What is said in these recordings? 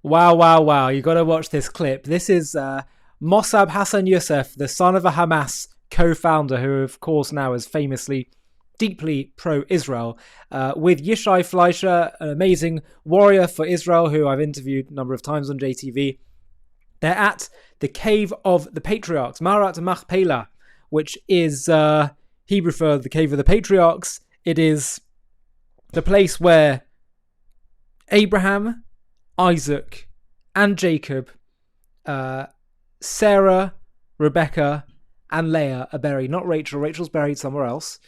Wow, wow, wow. You got to watch this clip. This is Mossab Hassan Youssef, the son of a Hamas co-founder, who of course now is famously deeply pro-Israel, with Yishai Fleischer, an amazing warrior for Israel who I've interviewed a number of times on JTV. They're at the Cave of the Patriarchs, Marat Machpelah, which is Hebrew for the Cave of the Patriarchs. It is the place where Abraham, Isaac, and Jacob, Sarah, Rebecca, and Leah are buried. Not Rachel. Rachel's buried somewhere else.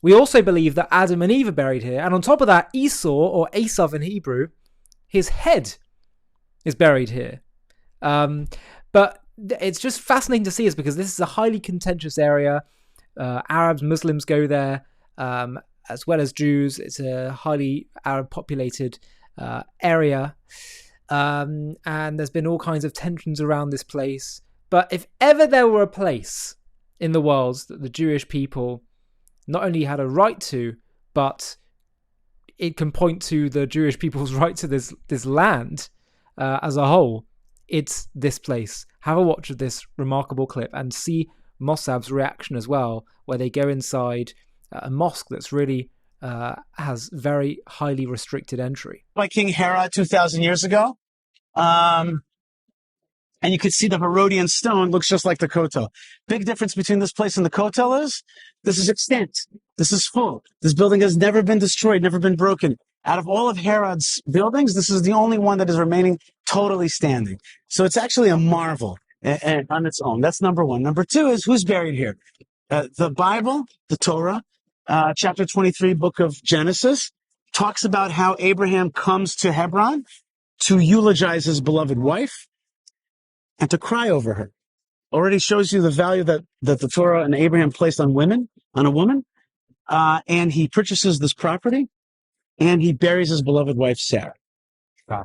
We also believe that Adam and Eve are buried here. And on top of that, Esau, or Esav in Hebrew, his head is buried here. But it's just fascinating to see us because this is a highly contentious area. Arabs, Muslims go there, as well as Jews. It's a highly Arab populated area. And there's been all kinds of tensions around this place. But if ever there were a place in the world that the Jewish people not only had a right to, but it can point to the Jewish people's right to this land as a whole, it's this place. Have a watch of this remarkable clip and see Mossab's reaction as well, where they go inside a mosque that's really has very highly restricted entry. By King Herod 2,000 years ago. And you could see the Herodian stone looks just like the Kotel. Big difference between this place and the Kotel is this is extant. This is full. This building has never been destroyed, never been broken. Out of all of Herod's buildings, this is the only one that is remaining totally standing. So it's actually a marvel on its own. That's number one. Number two is who's buried here. The Bible, the Torah, chapter 23, book of Genesis, talks about how Abraham comes to Hebron to eulogize his beloved wife and to cry over her. Already shows you the value that the Torah and Abraham placed on a woman. And he purchases this property and he buries his beloved wife, Sarah.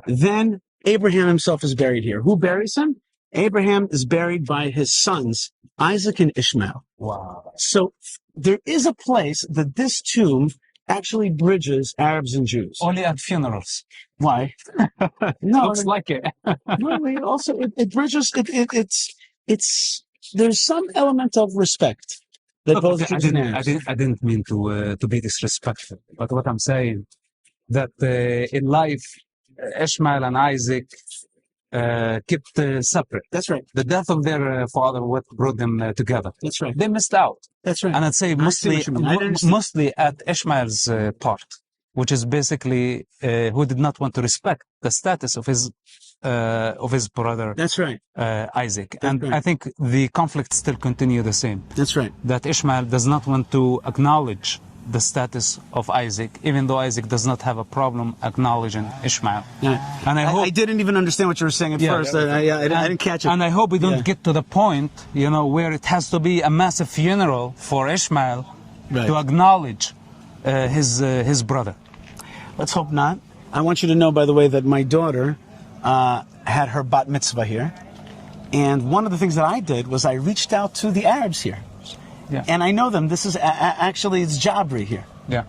Then Abraham himself is buried here. Who buries him? Abraham is buried by his sons, Isaac and Ishmael. Wow. So there is a place that this tomb actually bridges Arabs and Jews. Only at funerals. Why? No, Looks like it. no, also it bridges. It's there's some element of respect that Look, both okay, Jews and Arabs. I didn't mean to be disrespectful, but what I'm saying that in life, Ishmael and Isaac kept separate. That's right. The death of their father what brought them together. That's right. They missed out. That's right. And I'd say mostly at Ishmael's part, which is basically who did not want to respect the status of his brother. That's right. Isaac. That's and right. I think the conflict still continue the same. That's right. That Ishmael does not want to acknowledge the status of Isaac, even though Isaac does not have a problem acknowledging Ishmael. Yeah. And I didn't even understand what you were saying at first. I didn't catch it. And I hope we don't get to the point, where it has to be a massive funeral for Ishmael to acknowledge his brother. Let's hope not. I want you to know, by the way, that my daughter had her bat mitzvah here. And one of the things that I did was I reached out to the Arabs here. Yeah. And I know them. This is actually it's Jabri here. Yeah.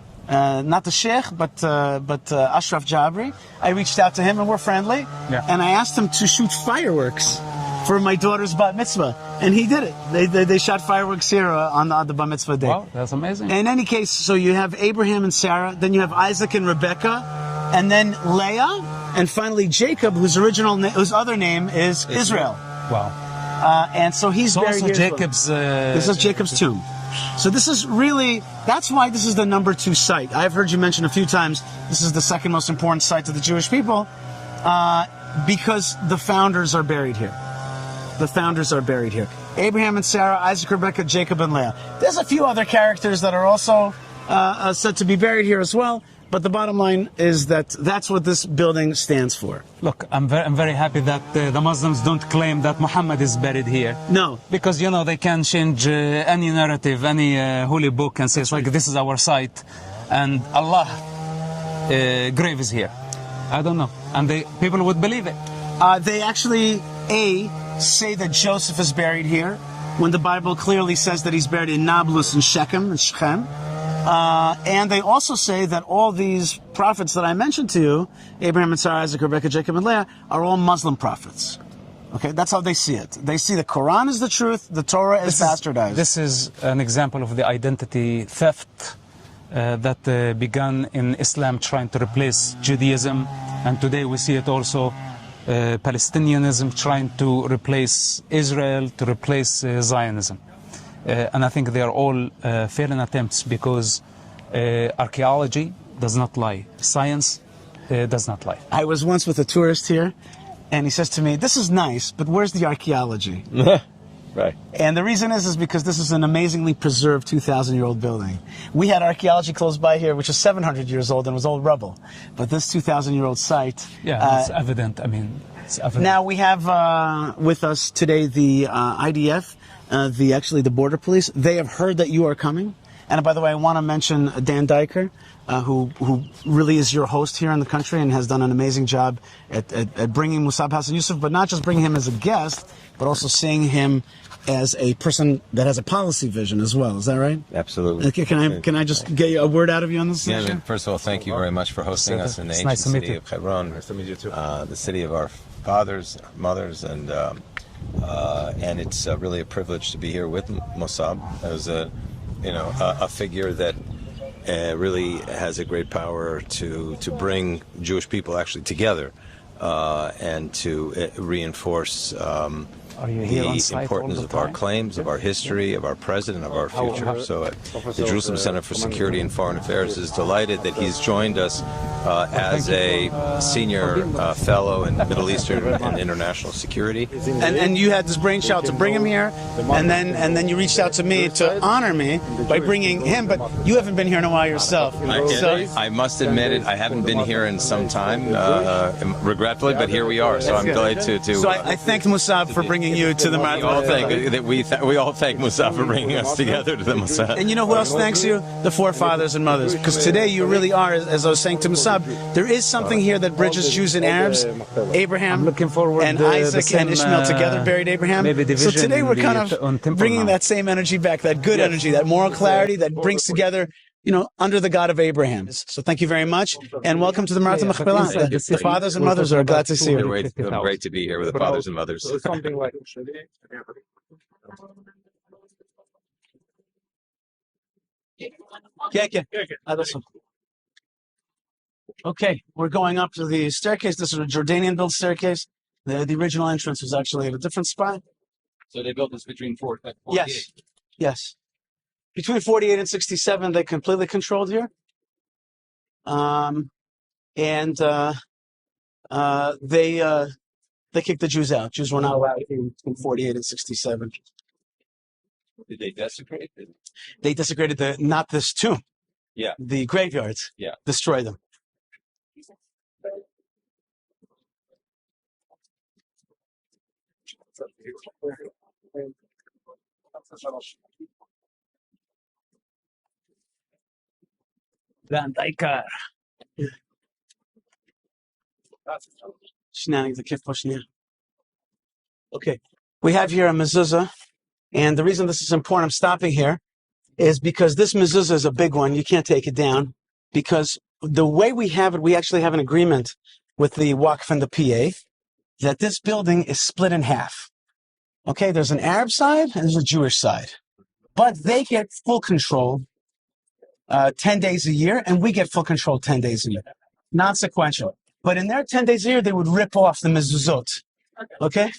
Not the sheikh, but Ashraf Jabri. I reached out to him and we're friendly. Yeah. And I asked him to shoot fireworks for my daughter's bat mitzvah, and he did it. They shot fireworks here on the bat mitzvah day. Wow, that's amazing. In any case, so you have Abraham and Sarah, then you have Isaac and Rebecca, and then Leah, and finally Jacob, whose other name is Israel. Wow. And so he's buried also here. Jacob's. This is Jacob's tomb. So this is really, that's why this is the number 2 site. I've heard you mention a few times, this is the second most important site to the Jewish people, because the founders are buried here. The founders are buried here. Abraham and Sarah, Isaac, Rebecca, Jacob, and Leah. There's a few other characters that are also said to be buried here as well. But the bottom line is that that's what this building stands for. Look, I'm very happy that the Muslims don't claim that Muhammad is buried here. No. Because, they can change any narrative, any holy book and say, it's like, this is our site and Allah grave is here. I don't know. And people would believe it. They actually, say that Joseph is buried here, when the Bible clearly says that he's buried in Nablus and Shechem. And they also say that all these prophets that I mentioned to you, Abraham and Sarah, Isaac, Rebekah, Jacob, and Leah, are all Muslim prophets. Okay, that's how they see it. They see the Quran is the truth, the Torah is bastardized. This is an example of the identity theft that began in Islam, trying to replace Judaism, and today we see it also Palestinianism trying to replace Israel, to replace Zionism. And I think they are all failing attempts because archaeology does not lie. Science does not lie. I was once with a tourist here, and he says to me, "This is nice, but where's the archaeology?" Right. And the reason is because this is an amazingly preserved 2,000-year-old building. We had archaeology close by here, which is 700 years old and was old rubble. But this 2,000-year-old site... Yeah, it's evident. I mean, it's evident. Now we have with us today the IDF, the border police. They have heard that you are coming. And by the way, I want to mention Dan Diker, who really is your host here in the country and has done an amazing job at bringing Musab Hassan Yusuf, but not just bringing him as a guest, but also seeing him as a person that has a policy vision as well. Is that right? Absolutely. Okay, can I just get a word out of you on this? Yeah, first of all, thank you very much for hosting us in the ancient city of Hebron. Nice to meet you too. The city of our fathers, mothers, and it's really a privilege to be here with Musab as a figure that really has a great power to bring Jewish people actually together and to reinforce the importance of our claims, of our history, of our president, of our future. So the Jerusalem Center for Security and Foreign Affairs is delighted that he's joined us as a senior fellow in Middle Eastern and international security. And you had this brainchild to bring him here, and then you reached out to me to honor me by bringing him, but you haven't been here in a while yourself. I must admit it, I haven't been here in some time, regretfully, but here we are, so I'm delighted to... So I thanked Musab for bringing you to the Marathon. We all thank Musab for bringing us together to the Musab. And you know who else thanks you? The forefathers and mothers. Because today you really are, as I was saying to Musab, there is something here that bridges Jews and Arabs. Abraham and Isaac and Ishmael together buried Abraham. So today we're kind of bringing that same energy back, that good energy, that moral clarity that brings together, under the God of Abraham. So thank you very much, and welcome to the Marathon Machpelah. The fathers and mothers are glad to see you. Great to be here with the fathers and mothers. Okay, we're going up to the staircase. This is a Jordanian-built staircase. The original entrance was actually at a different spot. So they built this between 48? Yes. Between 48 and 67, they completely controlled here. They kicked the Jews out. Jews were not allowed between 48 and 67. Did they desecrate it? They desecrated not this tomb. Yeah. The graveyards. Yeah. Destroyed them. Dan Diker. Okay. We have here a mezuzah, and the reason this is important, I'm stopping here, is because this mezuzah is a big one. You can't take it down, because the way we have it, we actually have an agreement with the Waqf and the PA that this building is split in half. Okay, there's an Arab side and there's a Jewish side. But they get full control 10 days a year, and we get full control 10 days a year. Not sequential. But in their 10 days a year, they would rip off the mezuzot. Okay?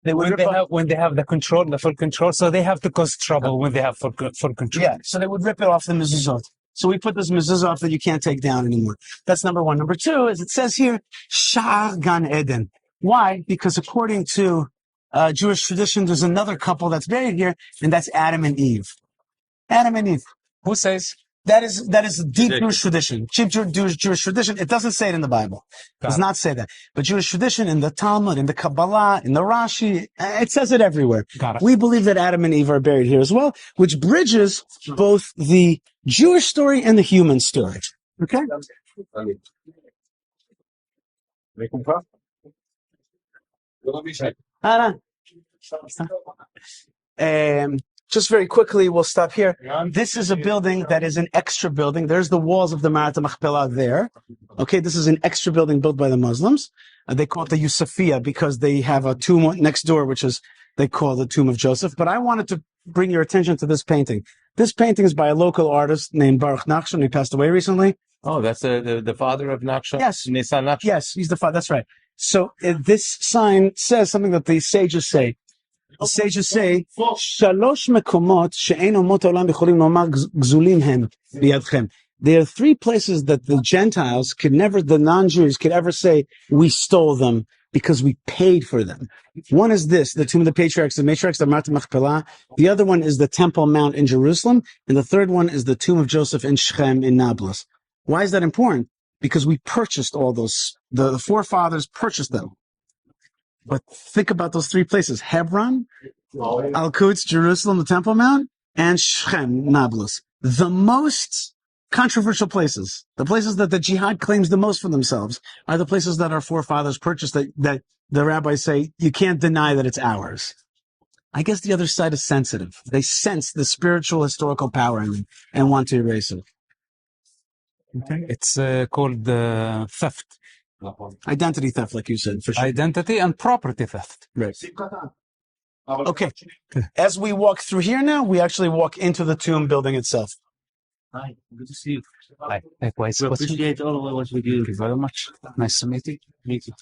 When they have the control, the full control, so they have to cause trouble when they have full control. Yeah, so they would rip it off the mezuzot. So we put this mezuzah off that you can't take down anymore. That's number one. Number two is it says here, Sha'ar Gan Eden. Why? Because according to Jewish tradition, there's another couple that's buried here, and that's Adam and Eve. Adam and Eve. Who says? That is deep Jewish tradition. Deep Jewish tradition. It doesn't say it in the Bible. It does not say that. But Jewish tradition in the Talmud, in the Kabbalah, in the Rashi, it says it everywhere. We believe that Adam and Eve are buried here as well, which bridges both the Jewish story and the human story. Okay? just very quickly, we'll stop here. This is a building that is an extra building. There's the walls of the Marat Machpelah there. Okay, this is an extra building built by the Muslims. They call it the Yusufiya because they have a tomb next door, which is they call the tomb of Joseph. But I wanted to bring your attention to this painting. This painting is by a local artist named Baruch Nachshon. He passed away recently. Oh, that's the father of Nachshon? Yes. Nisan Nachshon? Yes, he's the father. That's right. So this sign says something that the sages say. The sages say, Shalosh mekomot she'ein omot haolam bicholim lomar gzulim hem biyadchem. There are three places that the Gentiles could never, the non-Jews could ever say, we stole them because we paid for them. One is this, the tomb of the patriarchs, the Marat Machpelah. The other one is the Temple Mount in Jerusalem. And the third one is the tomb of Joseph in Shechem in Nablus. Why is that important? Because we purchased all those, the forefathers purchased them. But think about those three places, Hebron, Al-Quds, Jerusalem, the Temple Mount, and Shechem, Nablus. The most controversial places, the places that the jihad claims the most for themselves, are the places that our forefathers purchased that the rabbis say, you can't deny that it's ours. I guess the other side is sensitive. They sense the spiritual historical power in them and want to erase it. Okay. It's called theft. Identity theft, like you said, for sure. Identity and property theft. Right. Okay. As we walk through here now, we actually walk into the tomb building itself. Hi, good to see you. Hi. Likewise. We appreciate all of what we do. Thank you very much. Nice to meet you. Meet you.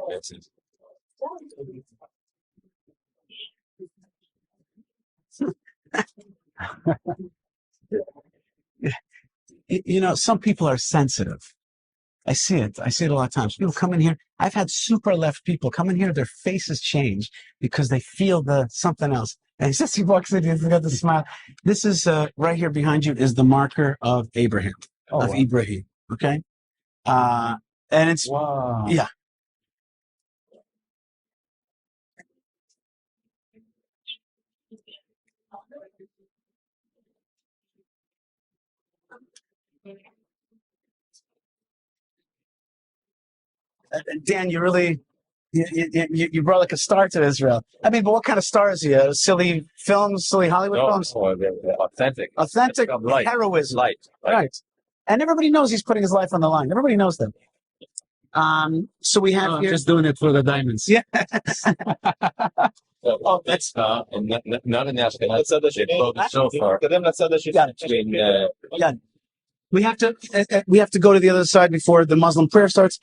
That's it. You know, some people are sensitive. I see it. I see it a lot of times. People come in here. I've had super left people come in here. Their faces change because they feel the something else. And just he walks in, he's got the smile. This is right here behind you is the marker of Abraham, of Ibrahim. Okay, and it's yeah. Dan, you really you brought like a star to Israel. I mean, but what kind of star is he? Silly films, silly Hollywood films? No, they're authentic. Authentic Light. heroism. Light. Right. And everybody knows he's putting his life on the line. Everybody knows that. So we have here. Just doing it for the diamonds. Yeah. Oh, that's not in Ashkenaz. They broke it so far. Between, Yeah. We have to go to the other side before the Muslim prayer starts.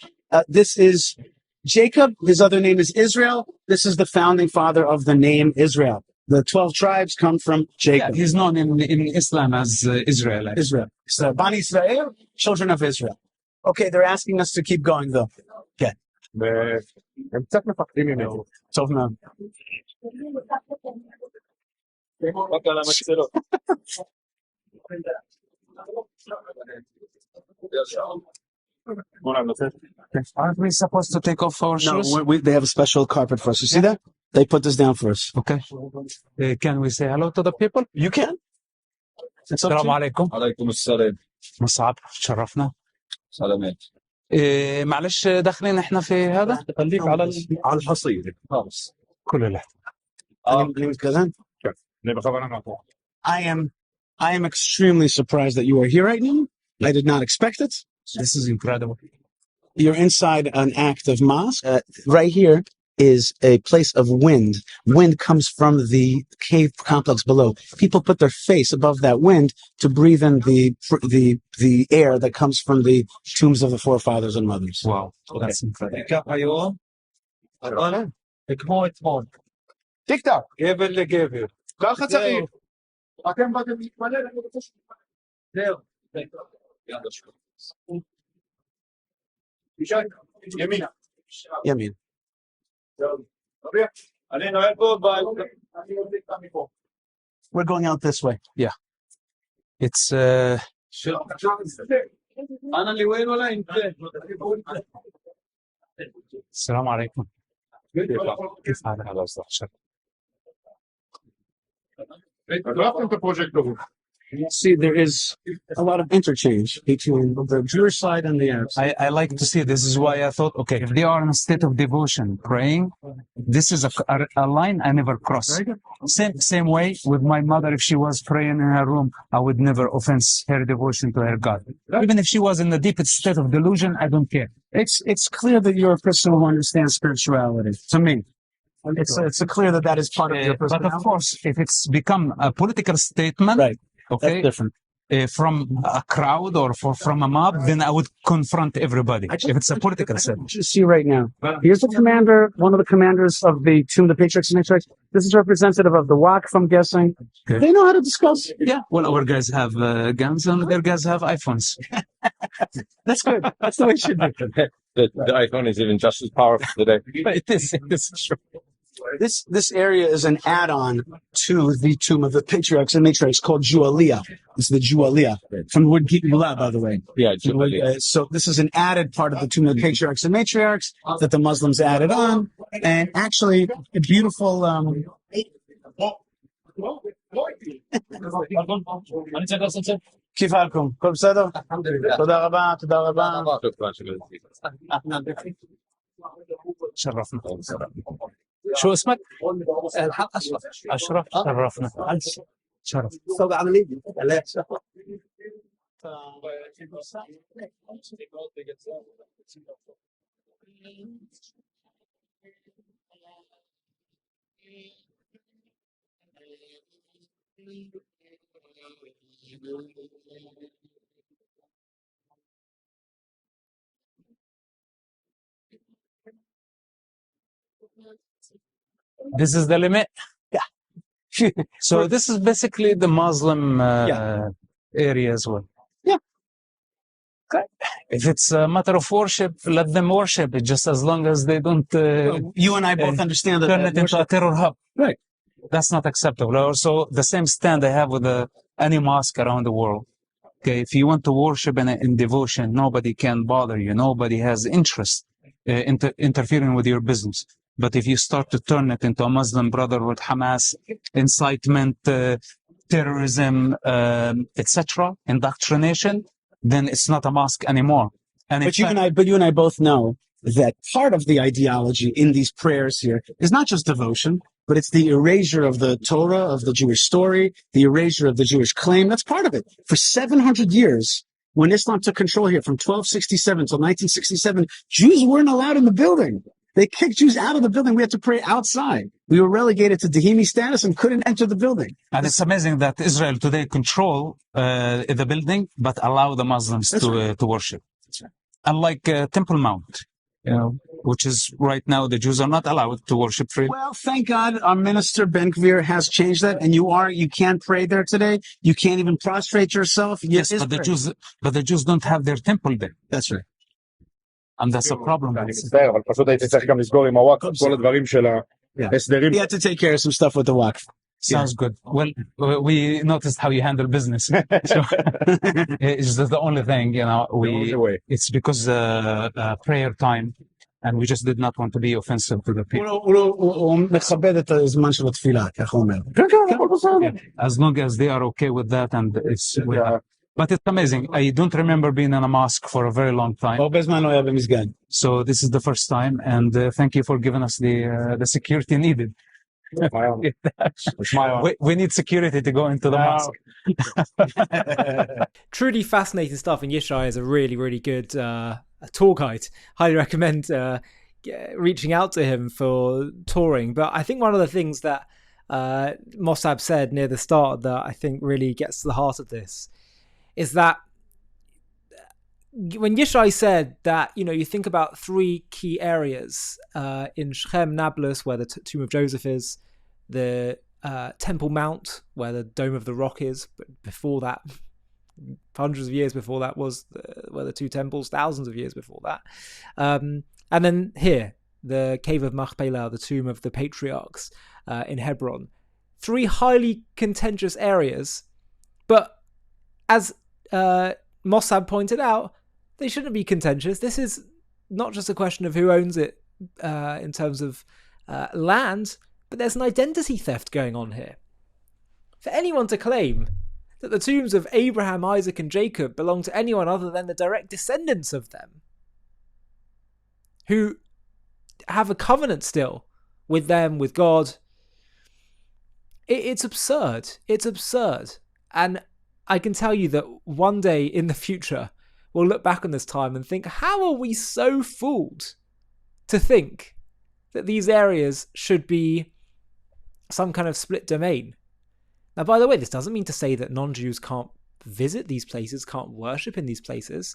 This is Jacob. His other name is Israel. This is the founding father of the name Israel. The 12 tribes come from Jacob. Yeah, he's known in Islam as Israel. Israel. So Bani Israel, children of Israel. Okay, they're asking us to keep going though. Okay. So now. Aren't we supposed to take off our shoes? No, they have a special carpet for us. You see that? They put this down for us. Okay. Can we say hello to the people? You can. السلام عليكم. عليكم السلام. مصعب تشرفنا. سلامات. معلش داخلين احنا في هذا؟ خليك على الحصير خالص. كل لحظة. I am extremely surprised that you are here right now. I did not expect it. This is incredible. You're inside an active mosque. Right here is a place of wind. Wind comes from the cave complex below. People put their face above that wind to breathe in the air that comes from the tombs of the forefathers and mothers. Wow, that's incredible. TikTok. give اللي give. קהל חצרים. אתם באתם להתפלל, אני רוצה זהו. ימינה. ימין. אני נועל פה, אני רוצה מפה. We're going out this way. It's السلام عليكم. كيف حالك يا أستاذ شرف؟ See, there is a lot of interchange between the Jewish side and the Arab side. I like to see this is why I thought, okay, if they are in a state of devotion, praying, this is a line I never cross. Same way with my mother, if she was praying in her room, I would never offense her devotion to her God. Even if she was in the deepest state of delusion, I don't care. It's clear that you're a person who understands spirituality. To me, it's clear that that is part of your But personality. of course, if it's become a political statement, Right. okay, That's different. From a crowd or from a mob, then I would confront everybody. If it's a political statement. You see right now. Here's the commander, one of the commanders of the Tomb of the Patriarchs and Matriarchs. This is representative of the Waqf, I'm guessing. Okay. They know how to discuss. Yeah, well, our guys have guns and their guys have iPhones. That's good. That's the way it should be. The iPhone is even just as powerful today. It is true. This area is an add-on to the Tomb of the Patriarchs and Matriarchs called Jualiyah. It's the Jualiyah from the word Gibula, by the way. Yeah, Jubilee. So this is an added part of the Tomb of the Patriarchs and Matriarchs that the Muslims added on, and actually a beautiful. كيف حالكم؟ كل بسادة؟ تודה رבה, تודה رבה. شرفنا. شو اسمك؟ أشرف. أشرف شرفنا. شرف. This is the limit? Yeah. So this is basically the Muslim area as well. Yeah. Okay. If it's a matter of worship, let them worship it, just as long as they don't You and I both understand that. turn it into a terror hub. Right. That's not acceptable. Also, the same stand I have with any mosque around the world. Okay, if you want to worship in devotion, nobody can bother you. Nobody has interest interfering with your business. But if you start to turn it into a Muslim Brotherhood, Hamas, incitement, terrorism, etc., indoctrination, then it's not a mosque anymore. And But you and I both know that part of the ideology in these prayers here is not just devotion, but it's the erasure of the Torah, of the Jewish story, the erasure of the Jewish claim. That's part of it. For 700 years, when Islam took control here from 1267 till 1967, Jews weren't allowed in the building. They kicked Jews out of the building. We had to pray outside. We were relegated to Dehimi status and couldn't enter the building. And it's amazing that Israel today control the building, but allow the Muslims to worship. Right. Unlike Temple Mount, which is right now the Jews are not allowed to worship freely. Well, thank God our minister Ben Gvir has changed that, and you can't pray there today. You can't even prostrate yourself. Yes, but the Jews don't have their temple there, That's right. and that's a problem. אני מצטער, אבל פשוט הייתי צריך גם לסגור עם הוואקף את כל הדברים של ההסדרים. We had to take care of some stuff with the Waqf. Sounds good. Well, we noticed how you handle business. So, it's just the only thing, it's because prayer time, and we just did not want to be offensive to the people. הוא מכבד את הזמן של התפילה, כך הוא אומר. As long as they are okay with that, and it's. But it's amazing. I don't remember being in a mosque for a very long time. הרבה זמן לא היה במסגד. So this is the first time, and thank you for giving us the security needed. We need security to go into the mosque. Truly fascinating stuff, and Yishai is a really, really good tour guide. Highly recommend reaching out to him for touring. But I think one of the things that Mossab said near the start that I think really gets to the heart of this is that when Yishai said that, you think about three key areas in Shechem, Nablus, where the tomb of Joseph is, the Temple Mount, where the Dome of the Rock is, but before that, hundreds of years before that, was where the two temples, thousands of years before that. And then here, the Cave of Machpelah, the tomb of the patriarchs in Hebron. Three highly contentious areas, but as Mossad pointed out, they shouldn't be contentious. This is not just a question of who owns it in terms of land, but there's an identity theft going on here. For anyone to claim that the tombs of Abraham, Isaac, and Jacob belong to anyone other than the direct descendants of them, who have a covenant still with them, with God, it's absurd. It's absurd. And I can tell you that one day in the future, we'll look back on this time and think, how are we so fooled to think that these areas should be some kind of split domain? Now, by the way, this doesn't mean to say that non-Jews can't visit these places, can't worship in these places.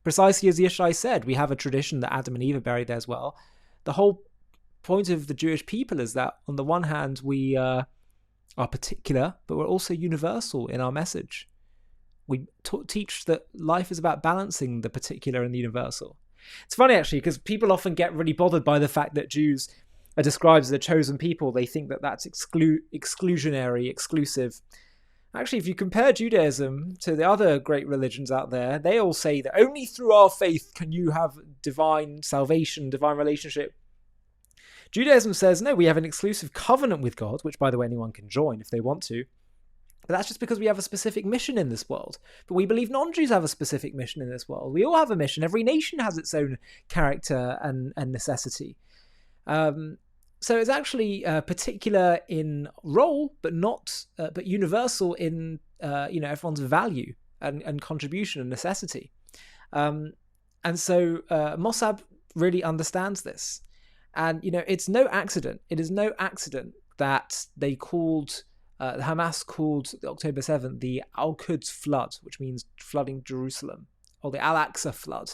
Precisely as Yishai said, we have a tradition that Adam and Eve are buried there as well. The whole point of the Jewish people is that, on the one hand, we are particular, but we're also universal in our message. We teach that life is about balancing the particular and the universal. It's funny, actually, because people often get really bothered by the fact that Jews are described as a chosen people. They think that that's exclusionary, exclusive. Actually, if you compare Judaism to the other great religions out there, they all say that only through our faith can you have divine salvation, divine relationship. Judaism says, no, we have an exclusive covenant with God, which, by the way, anyone can join if they want to. But that's just because we have a specific mission in this world. But we believe non-Jews have a specific mission in this world. We all have a mission. Every nation has its own character and necessity. So it's actually particular in role, but not, but universal in everyone's value and contribution and necessity. And so Mossad really understands this, and it's no accident. It is no accident that they called Hamas called October 7th the Al-Quds flood, which means flooding Jerusalem, or the Al-Aqsa flood.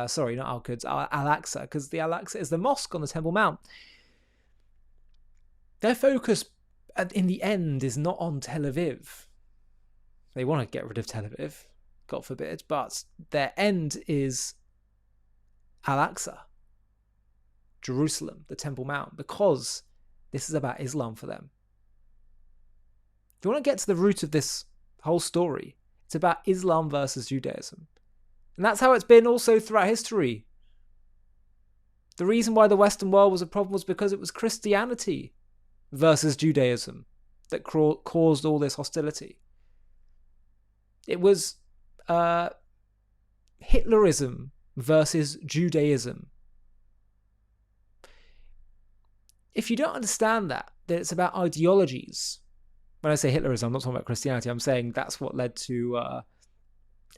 Sorry, not Al-Quds, Al-Aqsa, because the Al-Aqsa is the mosque on the Temple Mount. Their focus, in the end, is not on Tel Aviv. They want to get rid of Tel Aviv, God forbid, but their end is Al-Aqsa, Jerusalem, the Temple Mount, because this is about Islam for them. If you want to get to the root of this whole story, it's about Islam versus Judaism. And that's how it's been also throughout history. The reason why the Western world was a problem was because it was Christianity versus Judaism that caused all this hostility. It was Hitlerism versus Judaism. If you don't understand that it's about ideologies. When I say Hitlerism, I'm not talking about Christianity. I'm saying that's what led to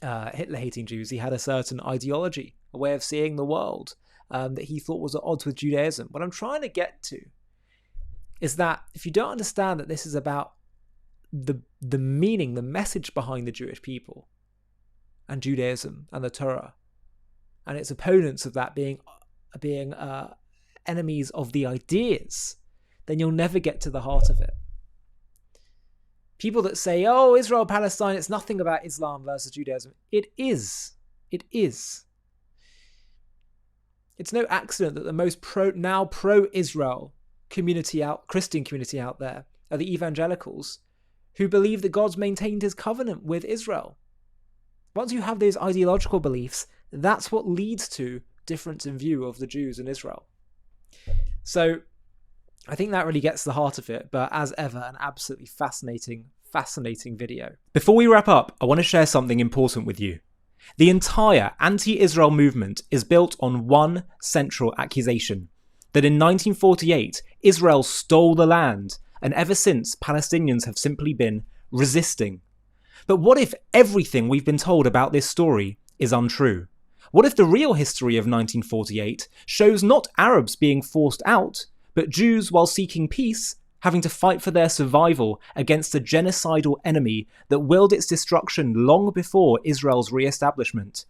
Hitler hating Jews. He had a certain ideology, a way of seeing the world that he thought was at odds with Judaism. What I'm trying to get to is that if you don't understand that this is about the meaning, the message behind the Jewish people and Judaism and the Torah, and its opponents of that being enemies of the ideas, then you'll never get to the heart of it. People that say, oh, Israel, Palestine, it's nothing about Islam versus Judaism. It is. It is. It's no accident that the most pro-Israel Christian community out there are the evangelicals, who believe that God's maintained his covenant with Israel. Once you have those ideological beliefs, that's what leads to difference in view of the Jews in Israel. So I think that really gets to the heart of it, but as ever, an absolutely fascinating video. Before we wrap up, I want to share something important with you. The entire anti-Israel movement is built on one central accusation: that in 1948, Israel stole the land, and ever since, Palestinians have simply been resisting. But what if everything we've been told about this story is untrue? What if the real history of 1948 shows not Arabs being forced out, but Jews, while seeking peace, having to fight for their survival against a genocidal enemy that willed its destruction long before Israel's re-establishment?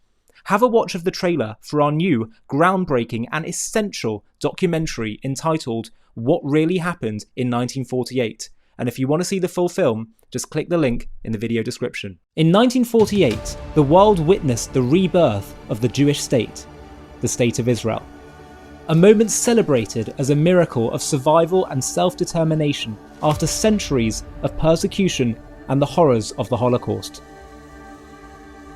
Have a watch of the trailer for our new, groundbreaking and essential documentary entitled What Really Happened in 1948. And if you want to see the full film, just click the link in the video description. In 1948, the world witnessed the rebirth of the Jewish state, the State of Israel. A moment celebrated as a miracle of survival and self-determination after centuries of persecution and the horrors of the Holocaust.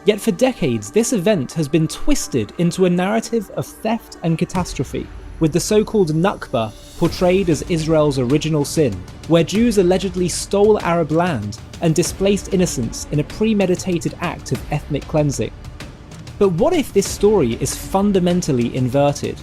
Yet for decades, this event has been twisted into a narrative of theft and catastrophe, with the so-called Nakba portrayed as Israel's original sin, where Jews allegedly stole Arab land and displaced innocents in a premeditated act of ethnic cleansing. But what if this story is fundamentally inverted?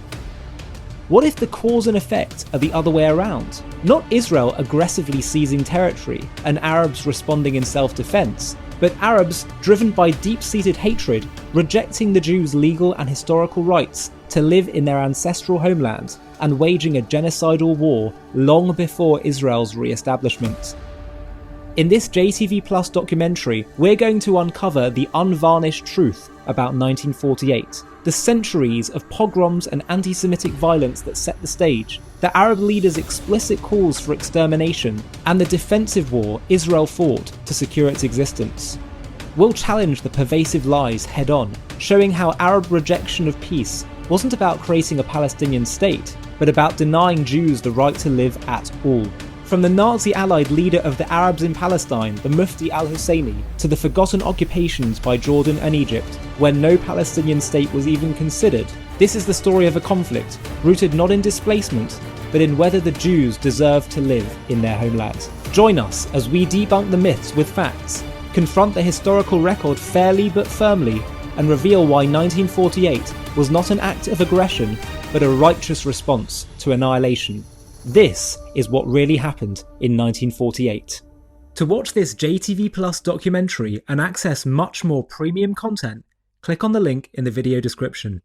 What if the cause and effect are the other way around? Not Israel aggressively seizing territory and Arabs responding in self-defense, but Arabs, driven by deep-seated hatred, rejecting the Jews' legal and historical rights to live in their ancestral homeland and waging a genocidal war long before Israel's re-establishment. In this JTV Plus documentary, we're going to uncover the unvarnished truth about 1948, the centuries of pogroms and anti-Semitic violence that set the stage, the Arab leaders' explicit calls for extermination, and the defensive war Israel fought to secure its existence. We'll challenge the pervasive lies head-on, showing how Arab rejection of peace wasn't about creating a Palestinian state, but about denying Jews the right to live at all. From the Nazi-allied leader of the Arabs in Palestine, the Mufti al-Husseini, to the forgotten occupations by Jordan and Egypt, where no Palestinian state was even considered, this is the story of a conflict rooted not in displacement, but in whether the Jews deserve to live in their homeland. Join us as we debunk the myths with facts, confront the historical record fairly but firmly, and reveal why 1948 was not an act of aggression, but a righteous response to annihilation. This is what really happened in 1948. To watch this JTV Plus documentary and access much more premium content, click on the link in the video description.